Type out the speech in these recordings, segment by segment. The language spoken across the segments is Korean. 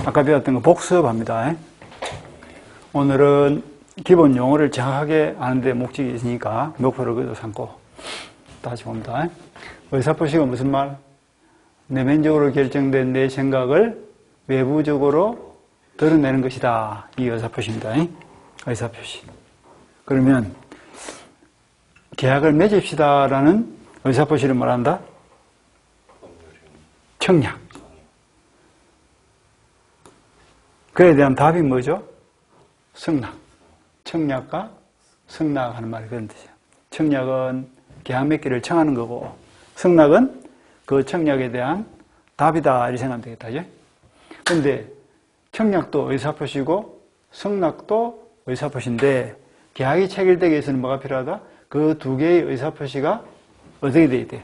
아까 배웠던 거 복습합니다. 오늘은 기본 용어를 정확하게 아는 데 목적이 있으니까 목표를 그대로 삼고 다시 봅니다. 의사표시가 무슨 말? 내면적으로 결정된 내 생각을 외부적으로 드러내는 것이다. 이 의사표시입니다. 의사표시. 그러면 계약을 맺읍시다라는 의사표시를 말한다? 청약. 그에 대한 답이 뭐죠? 승낙. 청약과 승낙하는 말이 그런 뜻이에요. 청약은 계약 맺기를 청하는 거고, 승낙은 그 청약에 대한 답이다 이렇게 생각하면 되겠다. 그런데 청약도 의사표시고 승낙도 의사표시인데 계약이 체결되기 위해서는 뭐가 필요하다? 그 두 개의 의사표시가 어떻게 돼야 돼?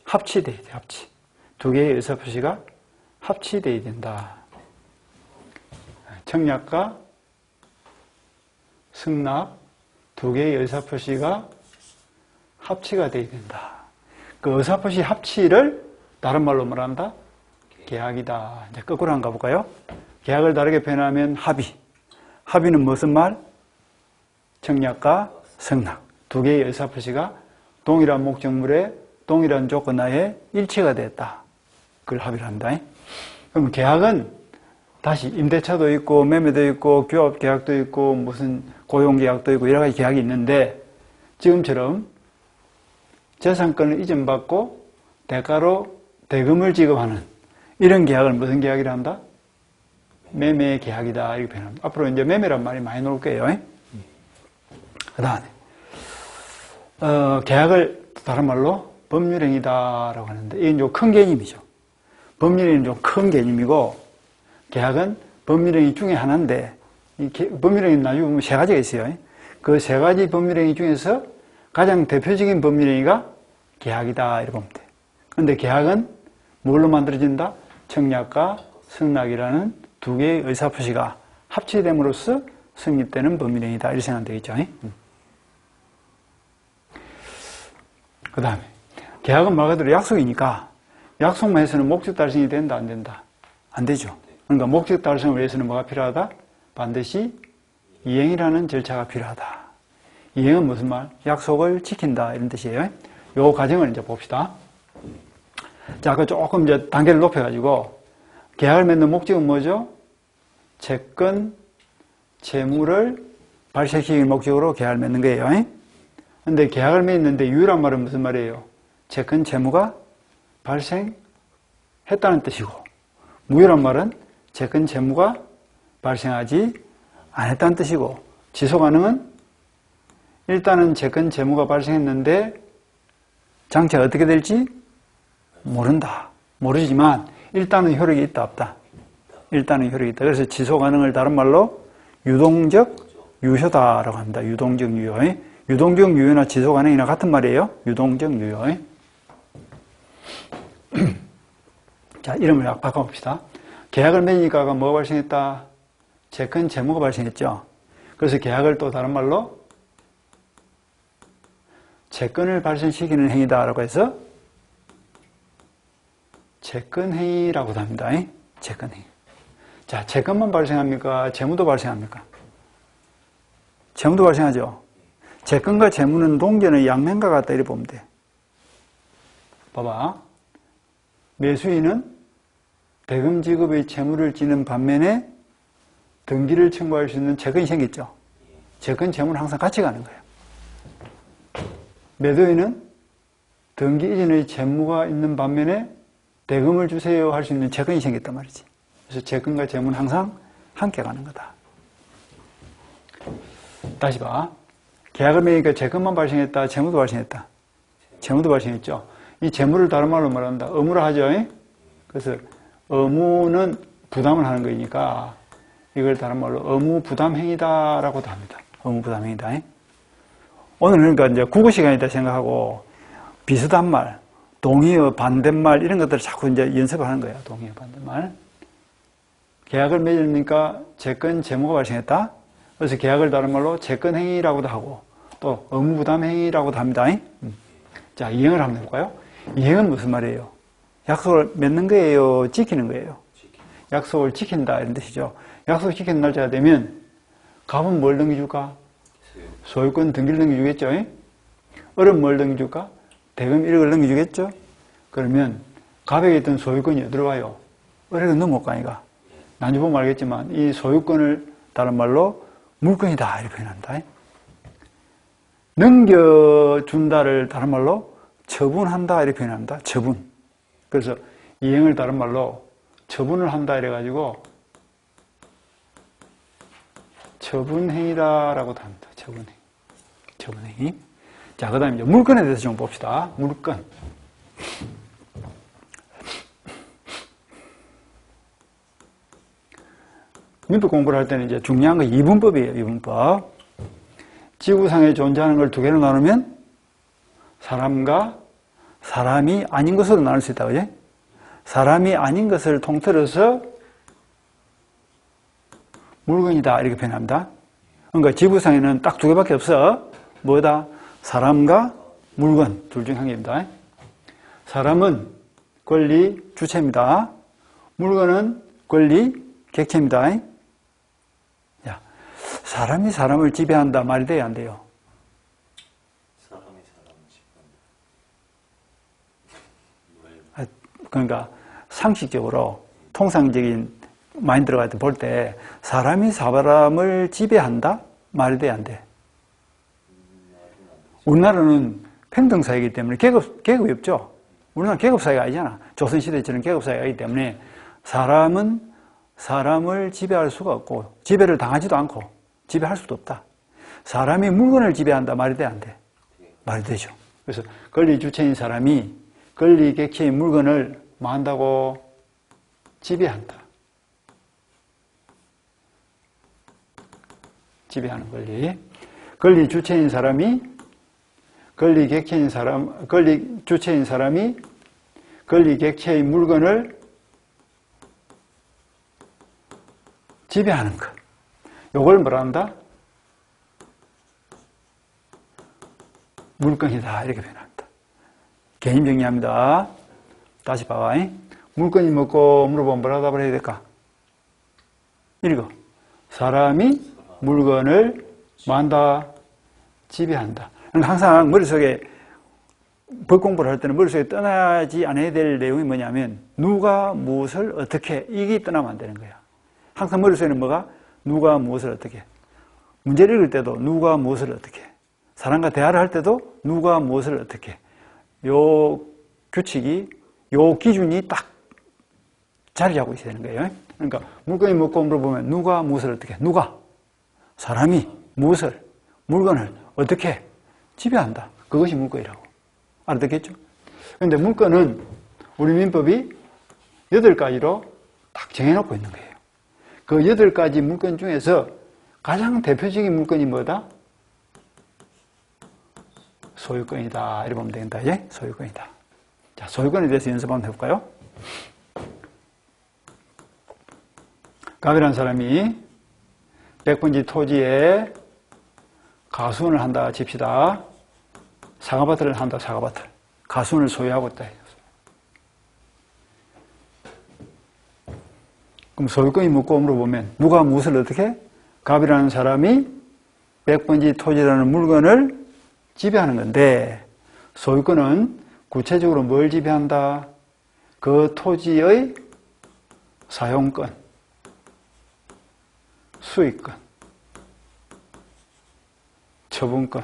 합치돼야 돼. 합치. 두 개의 의사표시가 합치돼야 된다. 청약과 승낙 두 개의 의사표시가 합치가 돼야 된다. 그 의사표시 합치를 다른 말로 말한다? 계약이다. 이제 거꾸로 한번 가볼까요? 계약을 다르게 표현하면 합의. 합의는 무슨 말? 청약과 승낙. 두 개의 의사표시가 동일한 목적물에 동일한 조건 하에 일치가 됐다. 그걸 합의를 한다. 그럼 계약은 다시 임대차도 있고 매매도 있고 규합계약도 있고 무슨 고용계약도 있고 여러 가지 계약이 있는데 지금처럼 재산권을 이전받고 대가로 대금을 지급하는 이런 계약을 무슨 계약이라 한다? 매매 계약이다 이렇게 표현합니다. 앞으로 이제 매매란 말이 많이 나올 거예요. 그 다음에 계약을 다른 말로 법률행위다라고 하는데 이건 좀 큰 개념이죠. 법률행위는 좀 큰 개념이고 계약은 법률행위 중에 하나인데 법률행위는 나중에 보면 세 가지가 있어요. 그 세 가지 법률행위 중에서 가장 대표적인 법률행위가 계약이다 이렇게 보면 돼요. 그런데 계약은 뭘로 만들어진다? 청약과 승낙이라는 두 개의 의사표시가 합치됨으로써 성립되는 법률행위다 이렇게 생각하면 되겠죠. 그 다음에 계약은 말 그대로 약속이니까 약속만 해서는 목적 달성이 된다 안 된다? 안 되죠. 그러니까 목적 달성을 위해서는 뭐가 필요하다? 반드시 이행이라는 절차가 필요하다. 이행은 무슨 말? 약속을 지킨다 이런 뜻이에요. 요 과정을 이제 봅시다. 자, 그 조금 이제 단계를 높여가지고 계약을 맺는 목적은 뭐죠? 채권, 채무를 발생시킬 목적으로 계약을 맺는 거예요. 근데 계약을 맺는데 유일한 말은 무슨 말이에요? 채권, 채무가 발생했다는 뜻이고 무유란 말은 채권, 채무가 발생하지 않았다는 뜻이고 지속 가능은 일단은 채권, 채무가 발생했는데 장치가 어떻게 될지 모른다. 모르지만 일단은 효력이 있다 없다? 일단은 효력이 있다. 그래서 지속 가능을 다른 말로 유동적 유효다라고 합니다. 유동적 유효. 유동적 유효나 지속 가능이나 같은 말이에요. 유동적 유효. 자, 이름을 바꿔봅시다. 계약을 맺으니까 뭐가 발생했다? 채권, 채무가 발생했죠. 그래서 계약을 또 다른 말로 채권을 발생시키는 행위다라고 해서 채권행위라고도 합니다. 채권행위. 자, 채권만 발생합니까? 채무도 발생합니까? 채무도 발생하죠. 채권과 채무는 동전의 양면과 같다 이렇게 보면 돼. 봐봐. 매수인은 대금 지급의 채무를 지는 반면에 등기를 청구할 수 있는 채권이 생겼죠. 채권, 채무는 항상 같이 가는 거예요. 매도인은 등기 이전의 채무가 있는 반면에 대금을 주세요 할 수 있는 채권이 생겼단 말이지. 그래서 채권과 채무는 항상 함께 가는 거다. 다시 봐. 계약을 맺으니까 채권만 발생했다, 채무도 발생했다. 채무도 발생했죠. 이 채무를 다른 말로 말한다. 의무라 하죠. 그래서 의무는 부담을 하는 거니까 이걸 다른 말로 의무 부담 행위다라고도 합니다. 의무 부담 행위다. 오늘 그러니까 이제 국어 시간이다 생각하고 비슷한 말, 동의어, 반대말 이런 것들을 자꾸 이제 연습을 하는 거예요. 동의어, 반대말. 계약을 맺으니까 채권, 채무가 발생했다. 그래서 계약을 다른 말로 채권 행위라고도 하고 또 의무 부담 행위라고도 합니다. 자, 이행을 한번 해볼까요? 이행은 무슨 말이에요? 약속을 맺는 거예요? 지키는 거예요? 약속을 지킨다 이런 뜻이죠. 약속 지키는 날짜가 되면 갑은 뭘 넘겨줄까? 소유권 등기를 넘겨주겠죠. 을은 뭘 넘겨줄까? 대금 1억을 넘겨주겠죠. 그러면 갑에게 있던 소유권이 어디로 가요? 을에게 넘어올 거 아니가. 나중에 보면 알겠지만 이 소유권을 다른 말로 물건이다 이렇게 표현한다. 넘겨준다를 다른 말로 처분한다 이렇게 표현합니다. 처분. 그래서 이행을 다른 말로 처분을 한다 이래가지고 처분행위다라고도 합니다. 처분행위. 처분행위. 자, 그 다음에 이제 물건에 대해서 좀 봅시다. 물건. 민법 공부를 할 때는 이제 중요한 건 이분법이에요. 이분법. 지구상에 존재하는 걸 두 개로 나누면 사람과 사람이 아닌 것으로 나눌 수 있다. 그지? 사람이 아닌 것을 통틀어서 물건이다 이렇게 표현합니다. 그러니까 지구상에는 딱 두 개밖에 없어. 뭐다? 사람과 물건 둘 중 한 개입니다. 사람은 권리 주체입니다. 물건은 권리 객체입니다. 야, 사람이 사람을 지배한다 말이 돼요, 안 돼요? 사람이 사람을 지배한다. 그러니까 상식적으로 통상적인 마인드로 볼 때 사람이 사람을 지배한다 말이 돼요, 안 돼? 우리나라는 평등사회이기 때문에 계급이 없죠. 우리나라는 계급사회가 아니잖아. 조선시대처럼 계급사회가 아니기 때문에 사람은 사람을 지배할 수가 없고 지배를 당하지도 않고 지배할 수도 없다. 사람이 물건을 지배한다 말이 돼, 안 돼? 말이 되죠. 그래서 권리 주체인 사람이 권리 객체인 물건을 뭐 한다고? 지배한다. 지배하는 권리. 권리 주체인 사람이 권리 객체인 사람, 권리 주체인 사람이 권리 객체인 물건을 지배하는 것. 요걸 뭐라 한다? 물건이다. 이렇게 표현합니다. 개인 정리합니다. 다시 봐봐. 물건이 뭐고 물어보면 뭐라고 답을 해야 될까? 읽어. 사람이 물건을 뭐한다? 지배한다. 그러니까 항상 머릿속에 법 공부를 할 때는 머릿속에 떠나지 않아야 될 내용이 뭐냐면 누가 무엇을 어떻게 이게 떠나면 안 되는 거야. 항상 머릿속에는 뭐가? 누가 무엇을 어떻게. 문제를 읽을 때도 누가 무엇을 어떻게. 사람과 대화를 할 때도 누가 무엇을 어떻게. 요 규칙이, 요 기준이 딱 자리 잡고 있어야 되는 거예요. 그러니까 물건이 뭐고 물어보면 누가 무엇을 어떻게. 누가? 사람이 무엇을, 물건을 어떻게 지배한다. 그것이 물건이라고. 알아듣겠죠? 그런데 물건은 우리 민법이 8가지로 딱 정해놓고 있는 거예요. 그 8가지 물건 중에서 가장 대표적인 물건이 뭐다? 소유권이다. 이렇게 보면 되겠다. 예? 소유권이다. 자, 소유권에 대해서 연습 한번 해볼까요? 갑이라는 사람이 100번지 토지에 가수원을 한다 칩시다. 사과밭을 한다. 사과밭을. 가수원을 소유하고 있다. 그럼 소유권이 묻고 물어보면 누가 무엇을 어떻게? 갑이라는 사람이 100번지 토지라는 물건을 지배하는 건데 소유권은 구체적으로 뭘 지배한다? 그 토지의 사용권, 수익권, 처분권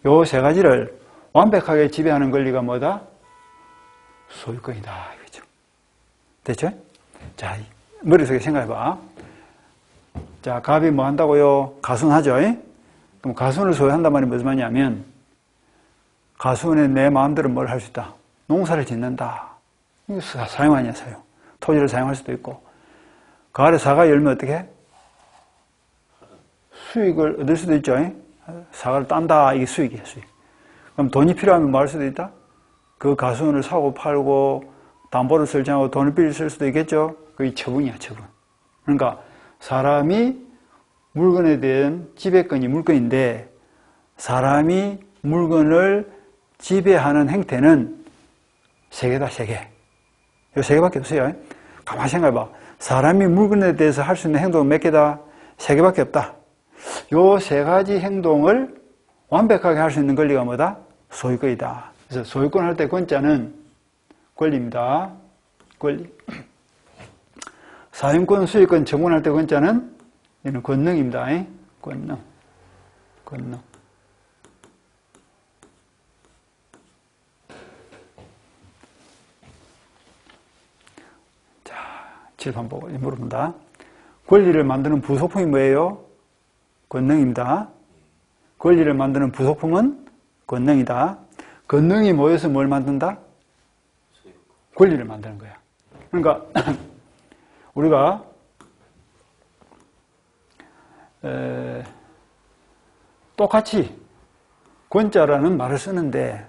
요 3가지를 완벽하게 지배하는 권리가 뭐다? 소유권이다. 이거죠. 됐죠? 자, 머릿속에 생각해봐. 자, 갑이 뭐 한다고요? 가수원하죠? 그럼 가수원을 소유한단 말이 무슨 말이냐면 가수원에 내 마음대로 뭘 할 수 있다? 농사를 짓는다. 이거 사용하냐, 사용. 토지를 사용할 수도 있고. 가을에 사과 열면 어떻게 해? 수익을 얻을 수도 있죠. 사과를 딴다. 이게 수익이에요, 수익. 그럼 돈이 필요하면 뭐 할 수도 있다? 그 가수원을 사고 팔고 담보를 설정하고 돈을 빌려 쓸 수도 있겠죠. 그게 처분이야, 처분. 그러니까 사람이 물건에 대한 지배권이 물건인데 사람이 물건을 지배하는 행태는 3개다, 3개. 요 세 개밖에 없어요. 가만히 생각해봐. 사람이 물건에 대해서 할 수 있는 행동은 몇 개다? 세 개밖에 없다. 요 세 가지 행동을 완벽하게 할 수 있는 권리가 뭐다? 소유권이다. 그래서 소유권 할 때 권자는 권리입니다. 권리. 사용권, 수익권, 처분할 때 권자는 얘는 권능입니다. 권능. 권능. 자, 칠판 보고 물어본다. 권리를 만드는 부속품이 뭐예요? 권능입니다. 권리를 만드는 부속품은 권능이다. 권능이 모여서 뭘 만든다? 권리를 만드는 거야. 그러니까 우리가 똑같이 권자라는 말을 쓰는데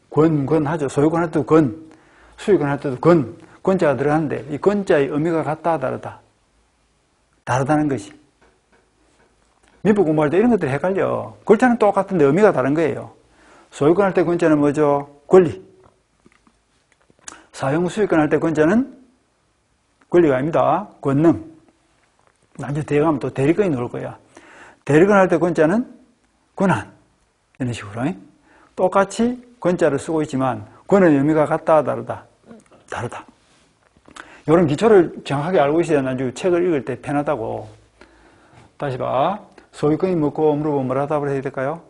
권하죠. 소유권 할 때도 권, 수익권 할 때도 권자가 들어가는데 이 권자의 의미가 같다 다르다? 다르다는 것이. 민법 공부할 때 이런 것들이 헷갈려. 글자는 똑같은데 의미가 다른 거예요. 소유권 할 때 권자는 뭐죠? 권리. 사용 수익권 할 때 권자는 권리가 아닙니다. 권능. 나중에 뒤에 가면 또 대리권이 나올 거야. 대리권 할 때 권자는 권한. 이런 식으로. 똑같이 권자를 쓰고 있지만 권의 의미가 같다 다르다? 다르다. 이런 기초를 정확하게 알고 있어야 나중에 책을 읽을 때 편하다고. 다시 봐. 소유권이 뭐고 물어보면 뭐라고 해야 될까요?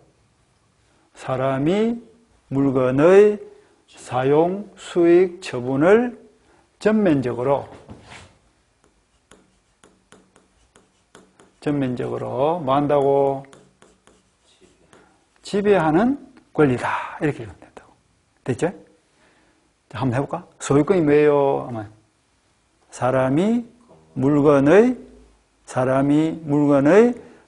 사람이 물건의 사용, 수익, 처분을 전면적으로 뭐 한다고? 지배하는 권리다. 이렇게 읽으면 된다고. 됐죠? 자, 한번 해볼까? 소유권이 뭐예요? 사람이 물건의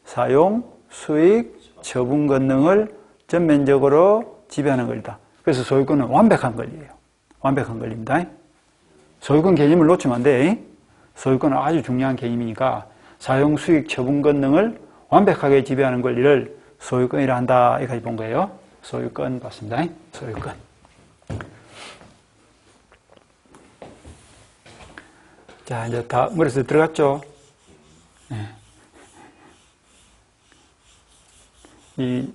사용, 수익, 처분 권능을 전면적으로 지배하는 권리다. 그래서 소유권은 완벽한 권리예요. 완벽한 권리입니다. 소유권 개념을 놓치면 안 돼. 소유권은 아주 중요한 개념이니까 사용, 수익, 처분 권능을 완벽하게 지배하는 권리를 소유권이라 한다. 여기까지 본 거예요. 소유권 봤습니다. 소유권. 자, 이제 다 머릿속에 들어갔죠? 네. 이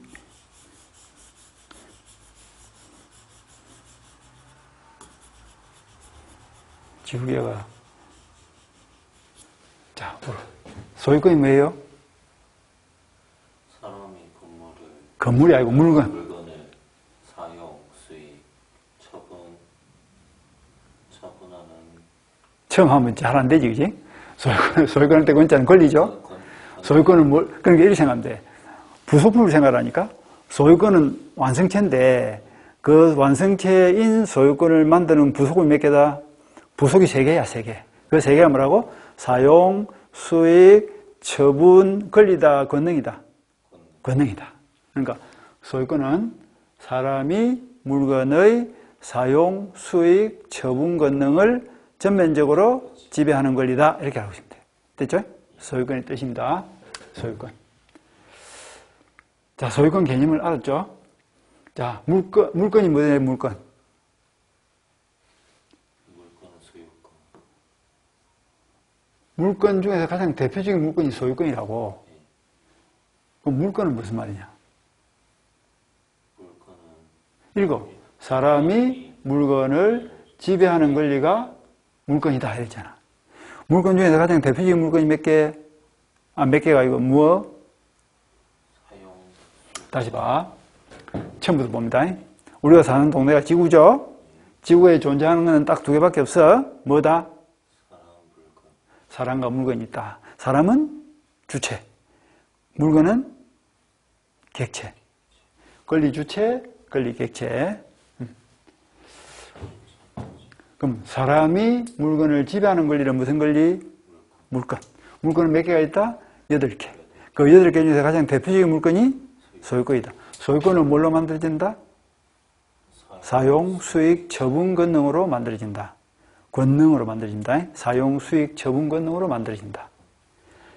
지우개가 자, 소유권이 뭐예요? 사람이 건물이 아니고 물건을 사용, 수익, 처분하는 처음 하면 잘 안 되지, 그지? 소유권할 때 권자는 권리죠? 소유권은 그러니까 이렇게 생각하면 돼. 부속품을 생각하니까 소유권은 완성체인데 그 완성체인 소유권을 만드는 부속품이 몇 개다? 부속이 3개야, 3개. 그 3개가 뭐라고? 사용, 수익, 처분, 권리다, 권능이다. 권능이다. 그러니까 소유권은 사람이 물건의 사용, 수익, 처분 권능을 전면적으로 지배하는 권리다. 이렇게 알고 있으면 돼요. 됐죠? 소유권의 뜻입니다. 소유권. 자, 소유권 개념을 알았죠? 자, 물건이 뭐예요, 물건? 물건은 소유권. 물건 중에서 가장 대표적인 물건이 소유권이라고. 그럼 물건은 무슨 말이냐? 읽어. 사람이 물건을 지배하는 권리가 물건이다. 이랬잖아. 물건 중에서 가장 대표적인 물건이 몇 개? 몇 개가 아니고 무엇? 사용. 다시 봐. 처음부터 봅니다. 우리가 사는 동네가 지구죠? 지구에 존재하는 것은 딱 2개밖에 없어. 뭐다? 사람과 물건이 있다. 사람은 주체, 물건은 객체. 권리 주체, 권리 객체. 그럼 사람이 물건을 지배하는 권리는 무슨 권리? 물건. 물건은 몇 개가 있다? 8개. 그 8개 중에서 가장 대표적인 물건이 소유권이다. 소유권은 뭘로 만들어진다? 사용, 수익, 처분 권능으로 만들어진다. 권능으로 만들어진다. 사용, 수익, 처분 권능으로 만들어진다.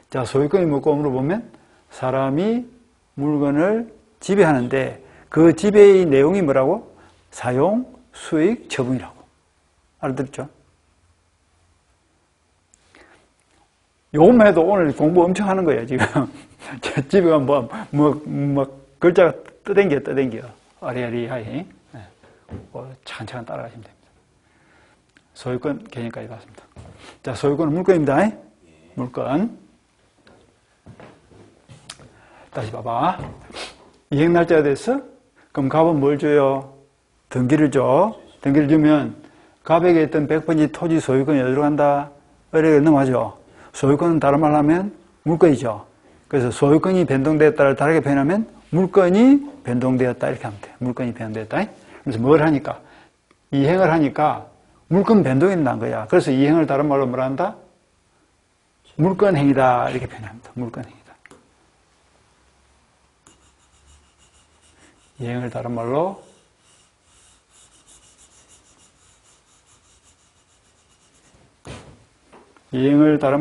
자, 소유권이 뭐고 물어보면 사람이 물건을 지배하는데 그 지배의 내용이 뭐라고? 사용, 수익, 처분이라고. 알아들었죠? 요것만 해도 오늘 공부 엄청 하는 거예요, 지금. 집에 가면 글자가 떠댕겨. 아리아리하이. 차근차근 따라가시면 됩니다. 소유권 개념까지 봤습니다. 자, 소유권은 물건입니다. 물건. 다시 봐봐. 이행 날짜가 됐어? 그럼 갑은 뭘 줘요? 등기를 줘. 등기를 주면 갑에게 있던 100번지 토지 소유권이 어디로 간다? 어디로 넘어가죠? 소유권은 다른 말로 하면 물건이죠. 그래서 소유권이 변동되었다를 다르게 표현하면 물건이 변동되었다 이렇게 하면 돼. 물건이 변동되었다. 그래서 뭘 하니까? 이행을 하니까 물건 변동이 난 거야. 그래서 이행을 다른 말로 뭐라 한다? 물건행위다 이렇게 표현합니다. 물건행위다. 이행을 다른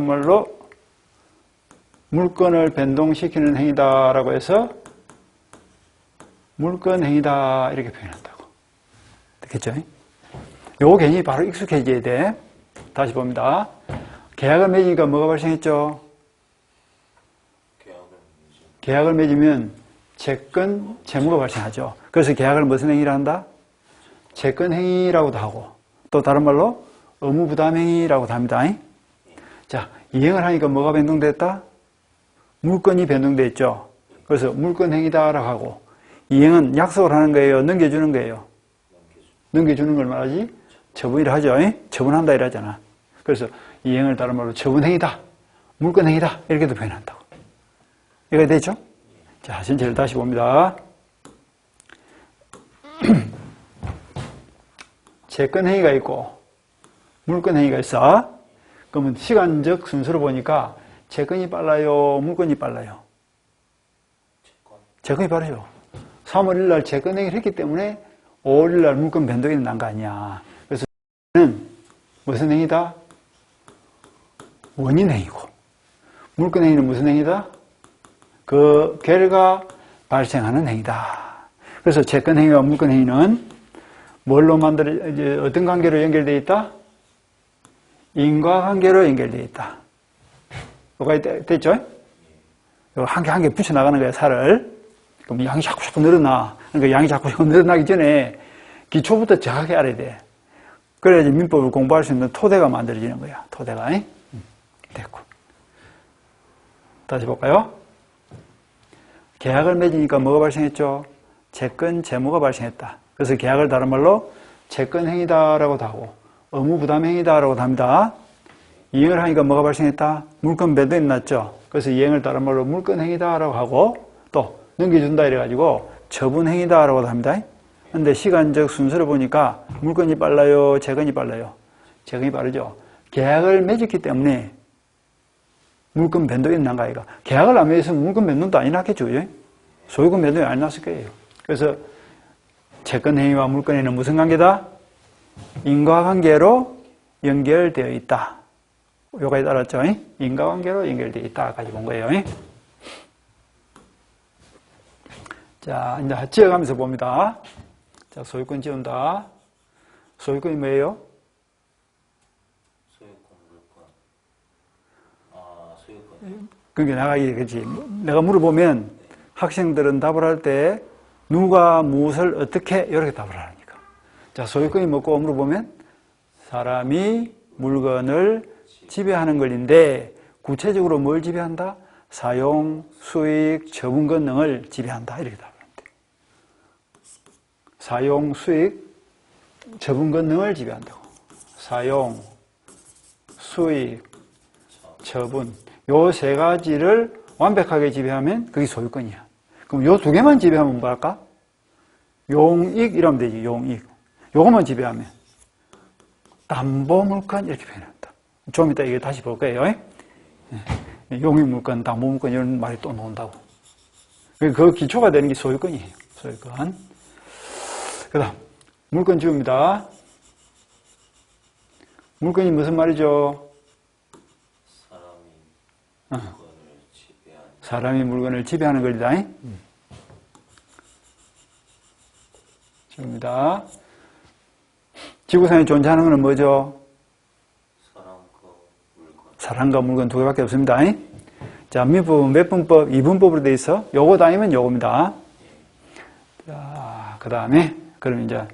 말로 물건을 변동시키는 행위다라고 해서 물건행위다 이렇게 표현한다고. 됐겠죠? 요 개념이 바로 익숙해져야 돼. 다시 봅니다. 계약을 맺으니까 뭐가 발생했죠? 계약을 맺으면 채권, 채무가 발생하죠. 그래서 계약을 무슨 행위를 한다? 채권행위라고도 하고 또 다른 말로 의무부담행위라고도 합니다. 자, 이행을 하니까 뭐가 변동됐다? 물건이 변동됐죠. 그래서 물건행위다라고 하고 이행은 약속을 하는 거예요? 넘겨주는 거예요? 넘겨주는 걸 말하지? 처분이라 하죠. 처분한다 이러잖아. 그래서 이행을 다른 말로 처분행위다, 물건행위다 이렇게도 표현한다고. 이해가 되죠? 자, 전체를 다시 봅니다. 채권행위가 있고 물건행위가 있어. 그러면 시간적 순서로 보니까 채권이 빨라요? 물건이 빨라요? 채권이 빠르죠. 3월 1일 날 채권행위를 했기 때문에 5월 1일 날 물건 변동이 난 거 아니야. 그래서 무슨 행위다? 원인행위고 물건행위는 무슨 행위다? 그 결과 발생하는 행위다. 그래서 채권행위와 물건행위는 뭘로 이제 어떤 관계로 연결되어 있다? 인과관계로 연결되어 있다. 뭐가 됐죠? 한 개 한 개 붙여나가는 거야, 살을. 그럼 양이 자꾸 늘어나. 그러니까 양이 자꾸 늘어나기 전에 기초부터 정확하게 알아야 돼. 그래야지 민법을 공부할 수 있는 토대가 만들어지는 거야, 토대가. 됐고. 다시 볼까요? 계약을 맺으니까 뭐가 발생했죠? 채권, 채무가 발생했다. 그래서 계약을 다른 말로 채권행위다라고도 하고 의무부담행위다라고도 합니다. 이행을 하니까 뭐가 발생했다? 물건 변동이 났죠. 그래서 이행을 다른 말로 물건행위다라고 하고 또 넘겨준다 이래가지고 처분행위다라고도 합니다. 근데 시간적 순서를 보니까 물건이 빨라요? 채권이 빨라요? 채권이 빠르죠. 계약을 맺었기 때문에 물건 변동이 난 거 아이가. 계약을 안 맺었으면 물건 변동도 안 났겠죠. 소유권 변동이 안 났을 거예요. 그래서 채권행위와 물건행위는 무슨 관계다? 인과관계로 연결되어 있다. 요까지 알았죠? 인과관계로 연결되어 있다까지 본 거예요. 자, 이제 지어가면서 봅니다. 자, 소유권 지운다. 소유권이 뭐예요? 소유권. 그러니까 내가 물어보면 학생들은 답을 할 때 누가 무엇을 어떻게 이렇게 답을 하니까. 자, 소유권이 뭐고 물어보면 사람이 물건을 지배하는 권리인데 구체적으로 뭘 지배한다? 사용, 수익, 처분권 등을 지배한다. 이렇게 답을 하면 돼. 사용, 수익, 처분권 등을 지배한다고. 사용, 수익, 처분. 요 세 가지를 완벽하게 지배하면 그게 소유권이야. 그럼 요 두 개만 지배하면 뭐 할까? 용익 이러면 되지. 용익. 요것만 지배하면 담보물권 이렇게 표현한다. 좀 이따 이게 다시 볼 거예요. 용익물권, 담보물권 이런 말이 또 나온다고. 그 기초가 되는 게 소유권이에요. 소유권. 그 다음 물건 지웁니다. 물건이 무슨 말이죠? 사람이 물건을 지배하는 권리다. 지웁니다. 지구상에 존재하는 것은 뭐죠? 사람과 물건. 사람과 물건 두 개밖에 없습니다. 자, 미분법, 몇 분법? 이분법으로 되어 있어. 요거 아니면 요겁니다. 자, 그 다음에, 그럼 이제,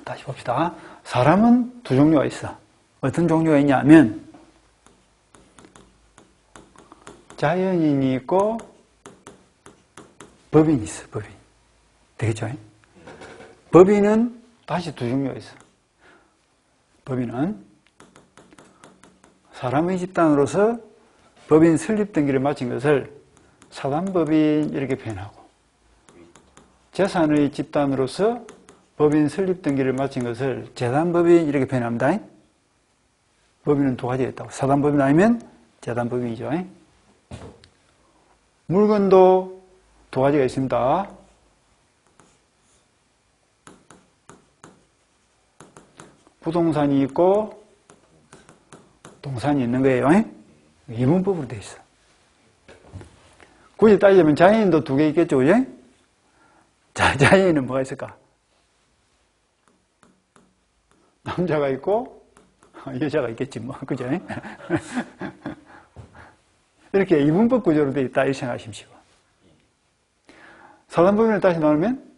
다시 봅시다. 사람은 두 종류가 있어. 어떤 종류가 있냐면, 자연인이 있고, 법인이 있어, 법인. 되겠죠? 법인은 다시 두 종류가 있어. 법인은 사람의 집단으로서 법인 설립 등기를 마친 것을 사단법인 이렇게 표현하고, 재산의 집단으로서 법인 설립 등기를 마친 것을 재단법인 이렇게 표현합니다. 법인은 두 가지가 있다고. 사단법인 아니면 재단법인이죠. 물건도 두 가지가 있습니다. 부동산이 있고 동산이 있는 거예요. 이분법으로 되어 있어. 굳이 따지자면 자연인도 두 개 있겠죠, 그죠? 자연인은 뭐가 있을까? 남자가 있고 여자가 있겠지 뭐, 그죠? 이렇게 이분법 구조로 되어 있다, 이렇게 생각하시면 쉬워. 사단법인을 다시 나누면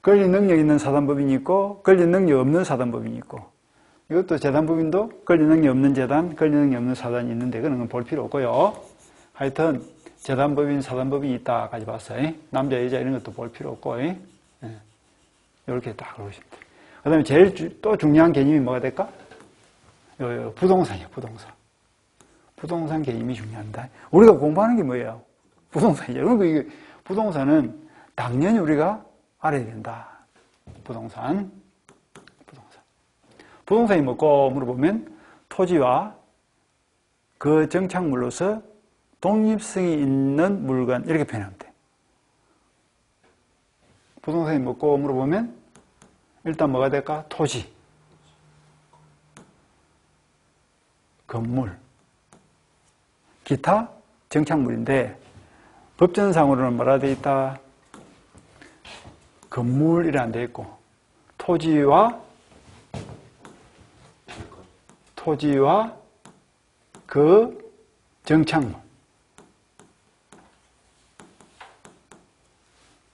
권리 능력 있는 사단법인이 있고 권리 능력 없는 사단법인이 있고, 이것도 재단법인도 권리 능력 없는 재단, 권리 능력 없는 사단이 있는데 그런 건 볼 필요 없고요. 하여튼 재단법인, 사단법인이 있다까지 봤어요. 남자, 여자 이런 것도 볼 필요 없고, 이렇게 딱 그러시면 돼요. 그 다음에 제일 또 중요한 개념이 뭐가 될까? 부동산이에요, 부동산. 부동산 개념이 중요합니다. 우리가 공부하는 게 뭐예요? 부동산이죠. 그러니까 이게 부동산은 당연히 우리가 알아야 된다. 부동산. 부동산이 뭐고 물어보면 토지와 그 정착물로서 독립성이 있는 물건 이렇게 표현하면 돼. 부동산이 뭐고 물어보면 일단 뭐가 될까? 토지, 건물, 기타 정착물인데 법전상으로는 뭐라 되어 있다? 건물이라 안 되어 있고 토지와 그 정착물,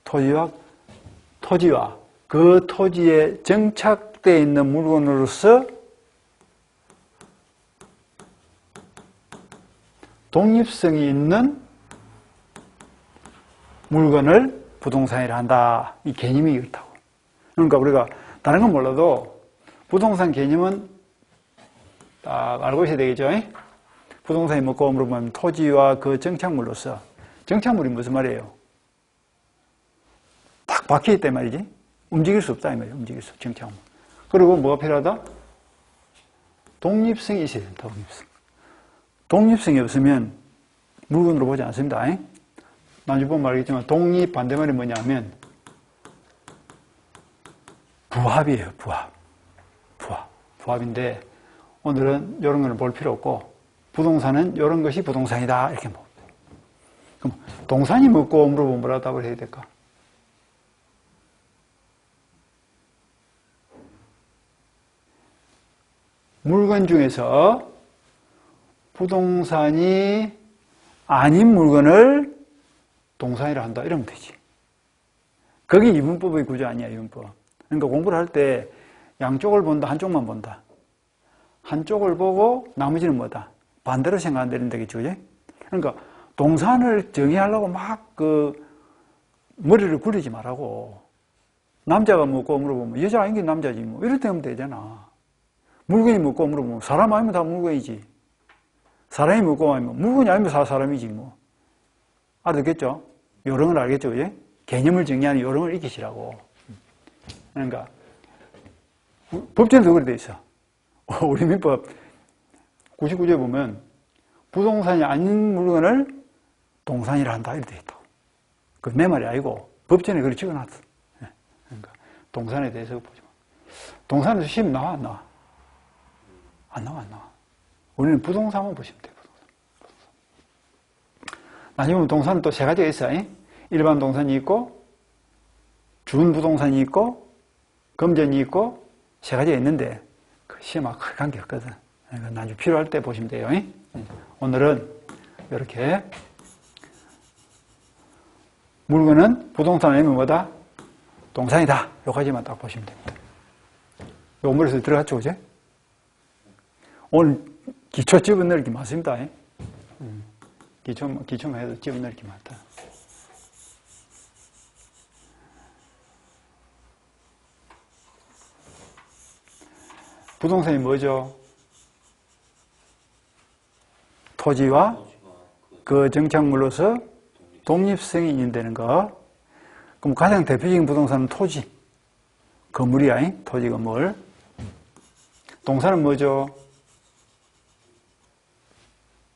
토지와 그 토지에 정착되어 있는 물건으로서 독립성이 있는 물건을 부동산이라 한다. 이 개념이 그렇다고. 그러니까 우리가 다른 건 몰라도 부동산 개념은 딱 알고 있어야 되겠죠. 부동산이 뭐고 물어보면 토지와 그 정착물로서, 정착물이 무슨 말이에요? 딱 박혀있단 말이지. 움직일 수 없다 이 말이에요. 움직일 수 없다. 정착물. 그리고 뭐가 필요하다? 독립성이 있어야 된다. 독립성. 독립성이 없으면 물건으로 보지 않습니다. 나중에 보면 알겠지만 독립 반대말이 뭐냐면 부합이에요. 부합인데 오늘은 이런 거는 볼 필요 없고 부동산은 이런 것이 부동산이다 이렇게 뭐. 그럼 동산이 뭐고 물어보면 뭐라고 답을 해야 될까? 물건 중에서 부동산이 아닌 물건을 동산이라 한다 이러면 되지. 그게 이분법의 구조 아니야, 이분법. 그러니까 공부를 할 때 양쪽을 본다, 한쪽만 본다. 한쪽을 보고 나머지는 뭐다? 반대로 생각 안 되는 되겠죠, 그지? 그러니까 동산을 정의하려고 막 머리를 굴리지 말라고. 남자가 뭐고 물어보면 여자가 아닌 게 남자지 뭐 이렇게 하면 되잖아. 물건이 뭐고 물어보면 사람 아니면 다 물건이지. 사람이 뭐고 아니면 물건이 아니면 다 사람이지 뭐. 알겠죠? 요령을 알겠죠, 그지? 개념을 정의하는 요령을 익히시라고. 그러니까 법전에도 그렇게 돼 있어. 우리 민법 99조에 보면 부동산이 아닌 물건을 동산이라 한다 이렇게 돼 있다고. 그 내 말이 아니고 법전에 그렇게 적어놨어. 그러니까 동산에 대해서 보지 마. 동산에서 시험 나와 안 나와? 안 나와. 우리는 부동산만 보시면 돼. 나중에 보면 동산은 또 세 가지가 있어요. 일반 동산이 있고 준부동산이 있고 금전이 있고 세 가지가 있는데 그 시험하고 큰 관계 없거든. 그러니까 나중에 필요할 때 보시면 돼요. 오늘은 이렇게 물건은 부동산 아니면 뭐다? 동산이다. 요까지만 딱 보시면 됩니다. 요 머릿속에 들어갔죠, 그제? 오늘 기초 집어넣기 많습니다. 기초만 해도 집어넣기 많다. 부동산이 뭐죠? 토지와 그 정착물로서 독립성이 인정되는 거. 그럼 가장 대표적인 부동산은 토지. 건물이야, 토지 건물. 동산은 뭐죠?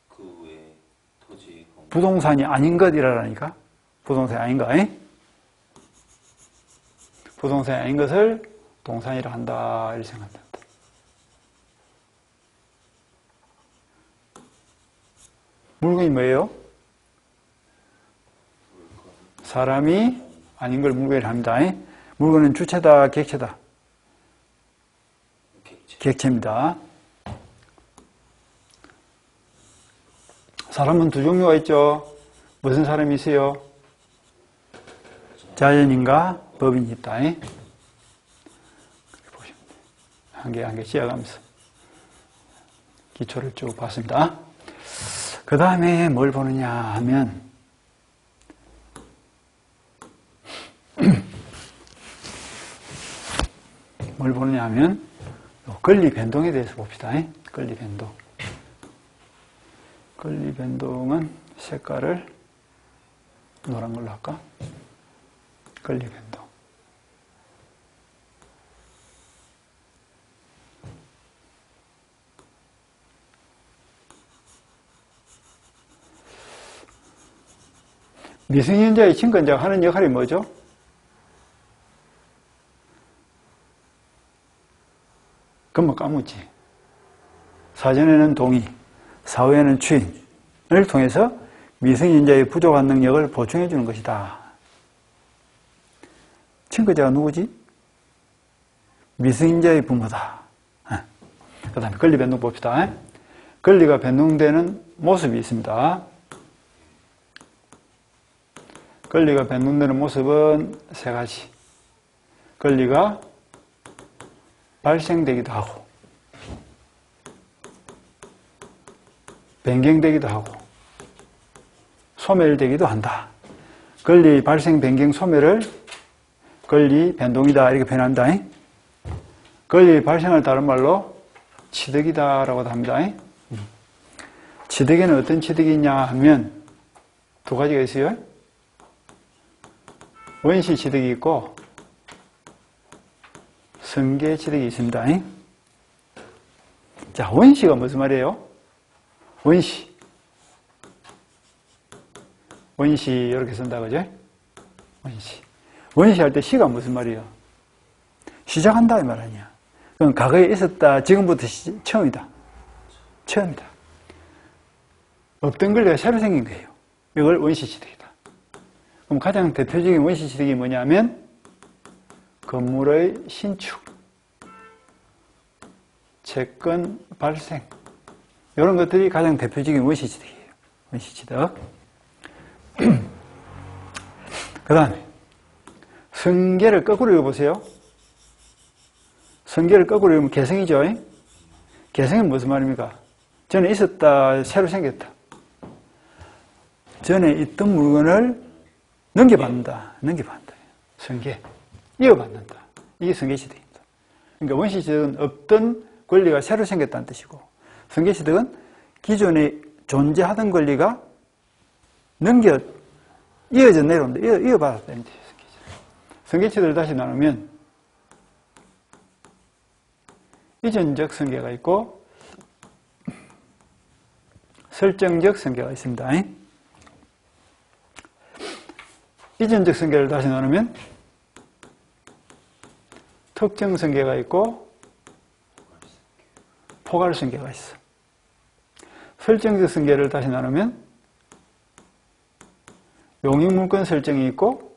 그 외에 토지 건물. 부동산이 아닌 것이라니까. 부동산이 아닌 거. 부동산이 아닌 것을 동산이라 한다. 이렇게 생각한다. 물건이 뭐예요? 사람이 아닌 걸 물건이라 합니다. 물건은 주체다, 객체다? 객체입니다. 사람은 두 종류가 있죠. 무슨 사람이 있어요? 자연인과 법인이 있다. 보시면 돼요. 한 개 한 개 씌어가면서 기초를 쭉 봤습니다. 그 다음에 뭘 보느냐 하면 뭘 보느냐 하면 권리 변동에 대해서 봅시다. 권리 변동. 권리 변동은 색깔을 노란 걸로 할까? 권리 변동. 미성년자의 친권자가 하는 역할이 뭐죠? 금방 까먹지. 사전에는 동의, 사후에는 추인을 통해서 미성년자의 부족한 능력을 보충해 주는 것이다. 친권자가 누구지? 미성년자의 부모다. 그 다음에 권리 변동 봅시다. 권리가 변동되는 모습이 있습니다. 권리가 변동되는 모습은 세 가지. 권리가 발생되기도 하고, 변경되기도 하고, 소멸되기도 한다. 권리 발생, 변경, 소멸을 권리 변동이다 이렇게 표현한다. 권리 발생을 다른 말로 취득이다라고도 합니다. 취득에는 어떤 취득이 있냐 하면 두 가지가 있어요. 원시 취득이 있고 성계 취득이 있습니다. 자, 원시가 무슨 말이에요? 원시. 원시 이렇게 쓴다 그죠? 원시. 원시 할 때 시가 무슨 말이에요? 시작한다 이 말 아니야. 그럼 과거에 있었다. 지금부터 처음이다. 처음이다. 없던 권리가 새로 생긴 거예요. 이걸 원시 취득이다. 그럼 가장 대표적인 원시 취득이 뭐냐면 건물의 신축, 채권 발생 이런 것들이 가장 대표적인 원시 취득이에요. 원시 취득. 그 다음에 성계를 거꾸로 읽어보세요. 성계를 거꾸로 읽으면 개성이죠. 개성은 무슨 말입니까? 전에 있었다, 새로 생겼다. 전에 있던 물건을 넘겨받는다. 넘겨받는다. 성계. 이어받는다. 이게 성계취득입니다. 그러니까 원시취득은 없던 권리가 새로 생겼다는 뜻이고, 성계취득은 기존에 존재하던 권리가 이어져 내려온다. 이어받았다는 뜻이에요. 성계취득을 다시 나누면 이전적 성계가 있고 설정적 성계가 있습니다. 이전적 성계를 다시 나누면 특정 성계가 있고 포괄 성계가 있어. 설정적 성계를 다시 나누면 용익물권 설정이 있고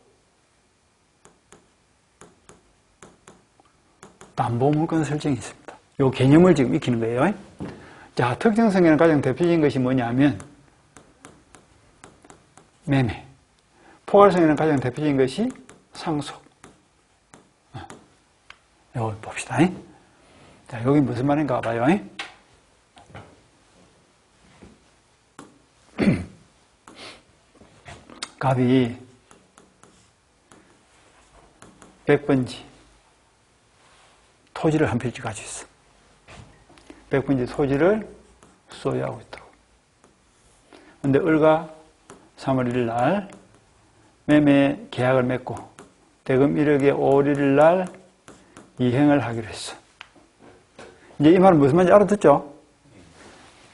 담보물권 설정이 있습니다. 요 개념을 지금 익히는 거예요. 자, 특정성에는 가장 대표적인 것이 뭐냐면 매매. 포괄성에는 가장 대표적인 것이 상속. 이거 봅시다. 자, 여기 무슨 말인가 봐요. 갑이 100번지 토지를 한 필지 가지고 있어. 100번지 토지를 소유하고 있다고. 근데 을가 3월 1일 날 매매 계약을 맺고 대금 1억에 5월 1일 날 이행을 하기로 했어. 이제 이 말은 무슨 말인지 알아듣죠?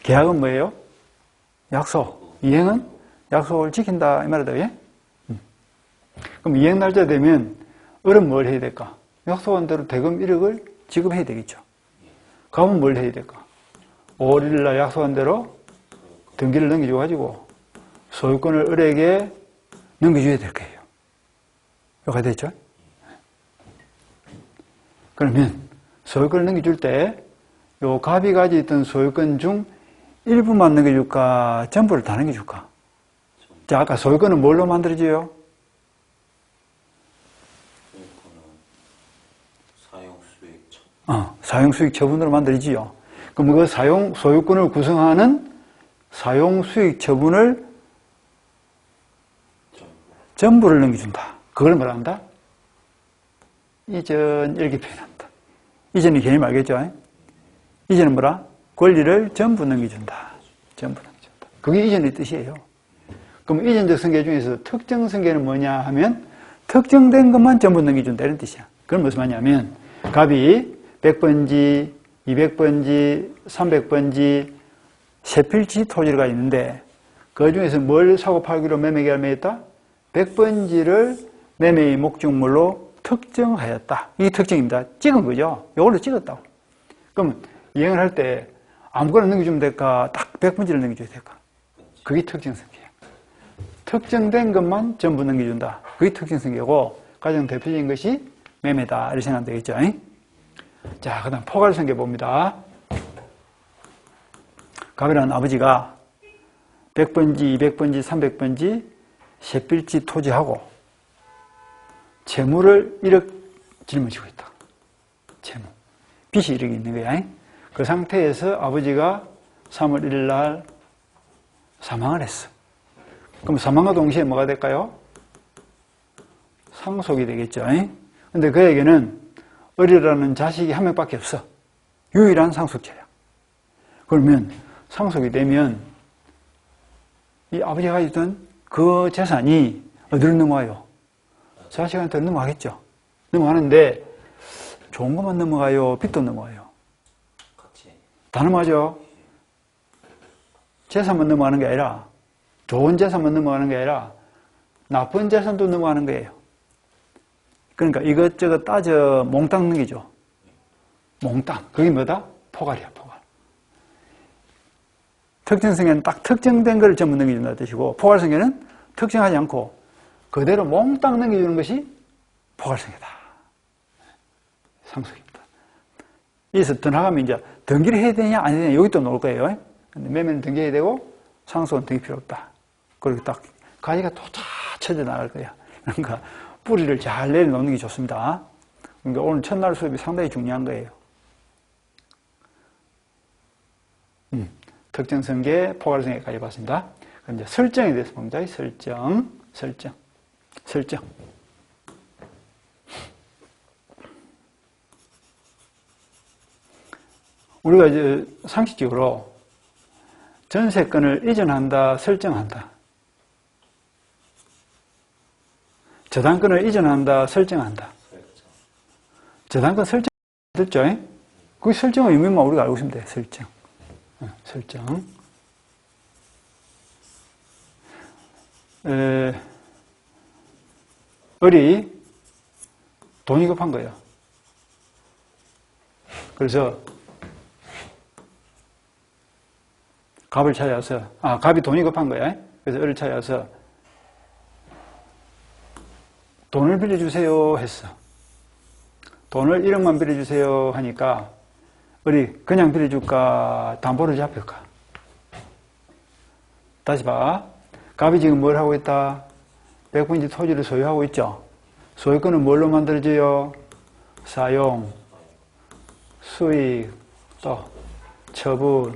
계약은 뭐예요? 약속. 이행은 약속을 지킨다 이 말이다. 예? 그럼 이행 날짜 되면 을은 뭘 해야 될까? 약속한 대로 대금 1억을 지급해야 되겠죠. 갑은 뭘 해야 될까? 5월 1일 날 약속한 대로 등기를 넘겨줘가지고 소유권을 을에게 넘겨줘야 될 거예요. 이거가 됐죠? 그러면 소유권을 넘겨줄 때 요 갑이 가지고 있던 소유권 중 일부만 넘겨줄까? 전부를 다 넘겨줄까? 자, 아까 소유권은 뭘로 만들어져요? 사용수익 처분으로 만들어지죠. 그럼 그 소유권을 구성하는 사용수익 처분을 전부를 넘겨준다. 그걸 뭐라 한다? 이전 이렇게 표현한다. 이전의 개념 알겠죠? 이전은 뭐라? 권리를 전부 넘겨준다. 전부 넘겨준다. 그게 이전의 뜻이에요. 그럼 이전적 승계 중에서 특정 승계는 뭐냐 하면 특정된 것만 전부 넘겨준다 이런 뜻이야. 그건 무슨 말이냐면 갑이 100번지, 200번지, 300번지 세 필지 토지가 있는데 그 중에서 뭘 사고 팔기로 매매 계약을 맺었다? 100번지를 매매의 목적물로 특정하였다. 이게 특정입니다. 찍은 거죠. 이걸로 찍었다고. 그럼 이행을 할 때 아무거나 넘겨주면 될까? 딱 100번지를 넘겨줘야 될까? 그게 특정성계야. 특정된 것만 전부 넘겨준다. 그게 특정성계고 가장 대표적인 것이 매매다. 이렇게 생각하면 되겠죠. 자, 그 다음 포괄성계 봅니다. 갑이라는 아버지가 100번지, 200번지, 300번지 세 필지 토지하고 채무를 1억 짊어지고 있다. 채무. 빚이 1억이 있는 거야. 그 상태에서 아버지가 3월 1일 날 사망을 했어. 그럼 사망과 동시에 뭐가 될까요? 상속이 되겠죠. 근데 그에게는 을이라는 자식이 한 명밖에 없어. 유일한 상속자야. 그러면 상속이 되면 이 아버지가 있던 그 재산이 어디로 넘어가요? 자식한테 넘어가겠죠. 넘어가는데 좋은 것만 넘어가요? 빚도 넘어가요? 다 넘어가죠. 재산만 넘어가는 게 아니라 좋은 재산만 넘어가는 게 아니라 나쁜 재산도 넘어가는 거예요. 그러니까 이것저것 따져 몽땅 넘기죠. 몽땅. 그게 뭐다? 포괄이야, 포괄. 특정성에는 딱 특정된 걸 전부 넘겨준다는 뜻이고 포괄성에는 특정하지 않고 그대로 몽땅 넘겨주는 것이 포괄성이다. 상속입니다. 여기서 더 나가면 이제 등기를 해야 되냐 안 해야 되냐 여기 또 나올 거예요. 근데 매매는 등기해야 되고 상속은 등기 필요 없다. 그리고 딱 가지가 또다 쳐져 나갈 거야. 그러니까 뿌리를 잘 내려놓는 게 좋습니다. 그러니까 오늘 첫날 수업이 상당히 중요한 거예요. 특정성계, 포괄성계까지 봤습니다. 그럼 이제 설정에 대해서 봅니다. 설정. 우리가 이제 상식적으로 전세권을 이전한다, 설정한다. 저당권을 이전한다, 설정한다. 저당권 설정 듣죠? 그 설정의 의미만 우리가 알고 있으면 돼. 설정. 을이 돈이 급한 거예요. 그래서 갑을 찾아서 갑이 돈이 급한 거야. 그래서 을을 찾아서 돈을 빌려주세요 했어. 돈을 1억만 빌려주세요 하니까 우리 그냥 빌려줄까 담보를 잡힐까? 다시 봐. 갑이 지금 뭘 하고 있다? 100분지 토지를 소유하고 있죠. 소유권은 뭘로 만들어져요? 사용, 수익, 또 처분.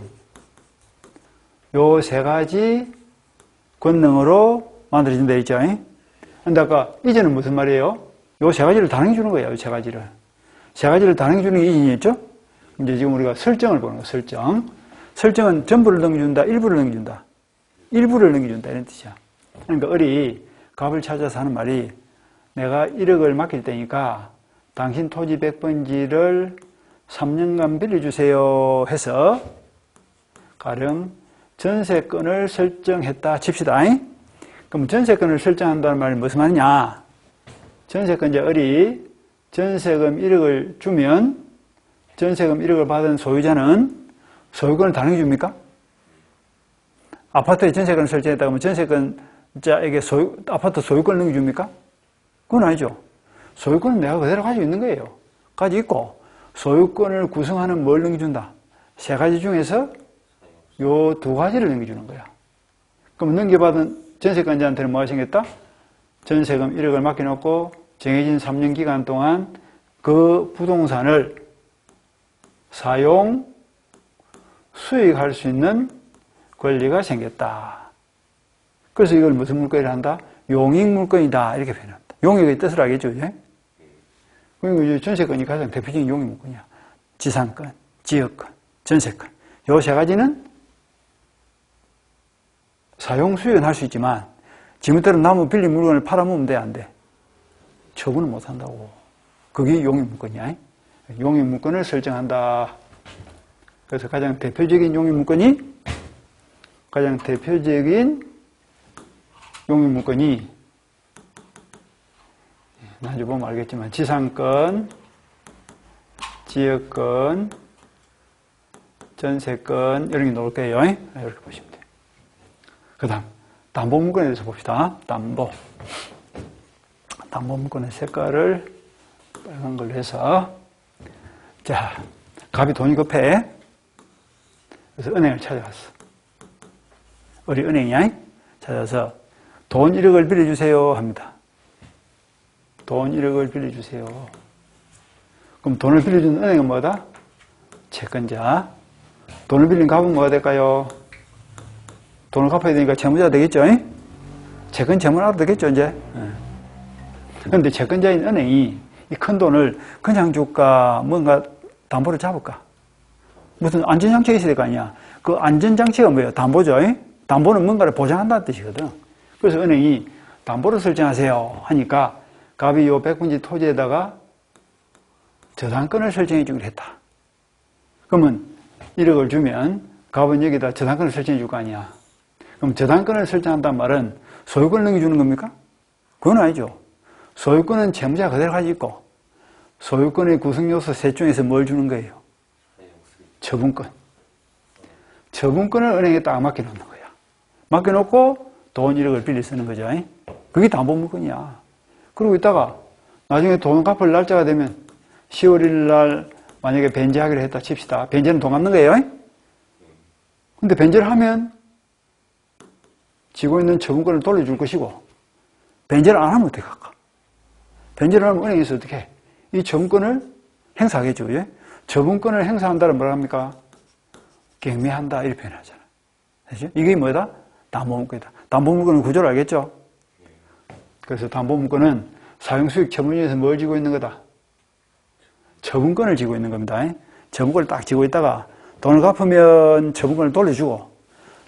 요 세 가지 권능으로 만들어진다 있죠. 근데 아까 이전은 무슨 말이에요? 요 세 가지를 다 넘겨주는 거예요. 요 세 가지를. 세 가지를 다 넘겨주는 게 이전이었죠? 이제 지금 우리가 설정을 보는 거예요. 설정. 설정은 전부를 넘겨준다, 일부를 넘겨준다. 일부를 넘겨준다 이런 뜻이야. 그러니까 을이 갑을 찾아서 하는 말이 내가 1억을 맡길 테니까 당신 토지 100번지를 3년간 빌려주세요 해서 가령 전세권을 설정했다 칩시다. 그럼 전세권을 설정한다는 말이 무슨 말이냐? 전세권자 을이 전세금 1억을 주면 전세금 1억을 받은 소유자는 소유권을 다 넘겨줍니까? 아파트에 전세권을 설정했다 그러면 전세권자에게 아파트 소유권을 넘겨줍니까? 그건 아니죠. 소유권은 내가 그대로 가지고 있는 거예요. 가지고 있고 소유권을 구성하는 뭘 넘겨준다? 세 가지 중에서 요 두 가지를 넘겨주는 거야. 그럼 넘겨받은 전세권자한테는 뭐가 생겼다? 전세금 1억을 맡겨놓고 정해진 3년 기간 동안 그 부동산을 사용, 수익할 수 있는 권리가 생겼다. 그래서 이걸 무슨 물건이라 한다? 용익물건이다. 이렇게 표현한다. 용익의 뜻을 알겠죠? 이제? 그리고 전세권이 가장 대표적인 용익물건이야. 지상권, 지역권, 전세권. 요 세 가지는 사용, 수익은 할 수 있지만 지금대로 나무 빌린 물건을 팔아먹으면 돼? 안 돼? 처분을 못 한다고. 그게 용익물건이야. 용익물건을 설정한다. 그래서 가장 대표적인 용익물건이 나중에 보면 알겠지만 지상권, 지역권, 전세권 이런 게 나올 거예요. 이렇게 보시면 돼요. 그 다음 담보물건에 대해서 봅시다. 담보물건의 색깔을 빨간 걸로 해서 자, 갑이 돈이 급해. 그래서 은행을 찾아갔어. 우리 은행이야. 찾아서 돈 1억을 빌려주세요 합니다. 돈 1억을 빌려주세요. 그럼 돈을 빌려주는 은행은 뭐다? 채권자. 돈을 빌린 갑은 뭐가 될까요? 돈을 갚아야 되니까 채무자가 되겠죠? 채권 채무자도 되겠죠, 이제? 그런데 채권자인 은행이 이 큰 돈을 그냥 줄까, 뭔가 담보를 잡을까? 무슨 안전장치가 있어야 될 거 아니야? 그 안전장치가 뭐예요? 담보죠? 담보는 뭔가를 보장한다는 뜻이거든. 그래서 은행이 담보를 설정하세요 하니까 갑이 요 100분지 토지에다가 저당권을 설정해 주기로 했다. 그러면 1억을 주면 갑은 여기다 저당권을 설정해 줄 거 아니야. 그럼 저당권을 설정한다는 말은 소유권을 넘겨주는 겁니까? 그건 아니죠. 소유권은 채무자가 그대로 가지고 있고 소유권의 구성요소 셋 중에서 뭘 주는 거예요? 처분권. 처분권을 은행에 딱 맡겨놓는 거야. 맡겨놓고 돈 1억을 빌려 쓰는 거죠. 그게 담보물건이야. 그러고 있다가 나중에 돈 갚을 날짜가 되면 10월 1일 날 만약에 변제하기로 했다 칩시다. 변제는 돈 갚는 거예요. 근데 변제를 하면 지고 있는 처분권을 돌려줄 것이고 변제를 안 하면 어떻게 할까? 변제를 하면 은행에서 어떻게 해? 이 처분권을 행사하겠죠. 처분권을 행사한다는 뭐라 합니까? 경매한다 이렇게 표현하잖아. 그렇죠? 이게 뭐다? 담보물건이다. 담보물건의 구조를 알겠죠? 그래서 담보물건은 사용수익 처분에서 뭘 지고 있는 거다? 처분권을 지고 있는 겁니다. 처분권을 딱 지고 있다가 돈을 갚으면 처분권을 돌려주고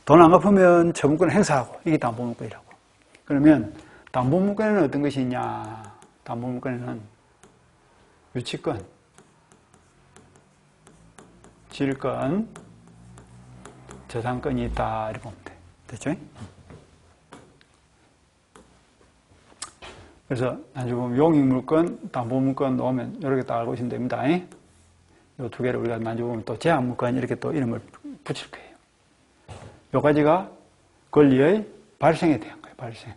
돈 안 갚으면 처분권을 행사하고 이게 담보물건이라고. 그러면 담보물건에는 어떤 것이 있냐? 담보물건에는 유치권, 질권, 저당권이 있다 이렇게 보면 돼. 됐죠? 그래서 나중에 보면 용익물권, 담보물권 넣으면 이렇게 딱 알고 있으면 됩니다. 이 두 개를 우리가 나중에 보면 또 제한물권 이렇게 또 이름을 붙일 거예요. 요 가지가 권리의 발생에 대한 거예요. 발생.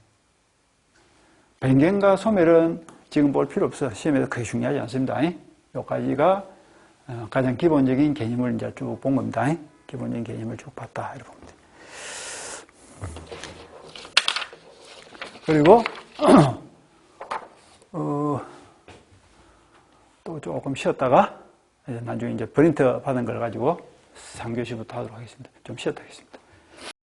변경과 소멸은 지금 볼 필요 없어. 시험에서 크게 중요하지 않습니다. 여기까지가 가장 기본적인 개념을 이제 쭉 본 겁니다. 기본적인 개념을 쭉 봤다. 이렇게 보면 돼요. 그리고, 또 조금 쉬었다가, 나중에 이제 프린트 받은 걸 가지고 3교시부터 하도록 하겠습니다. 좀 쉬었다 하겠습니다.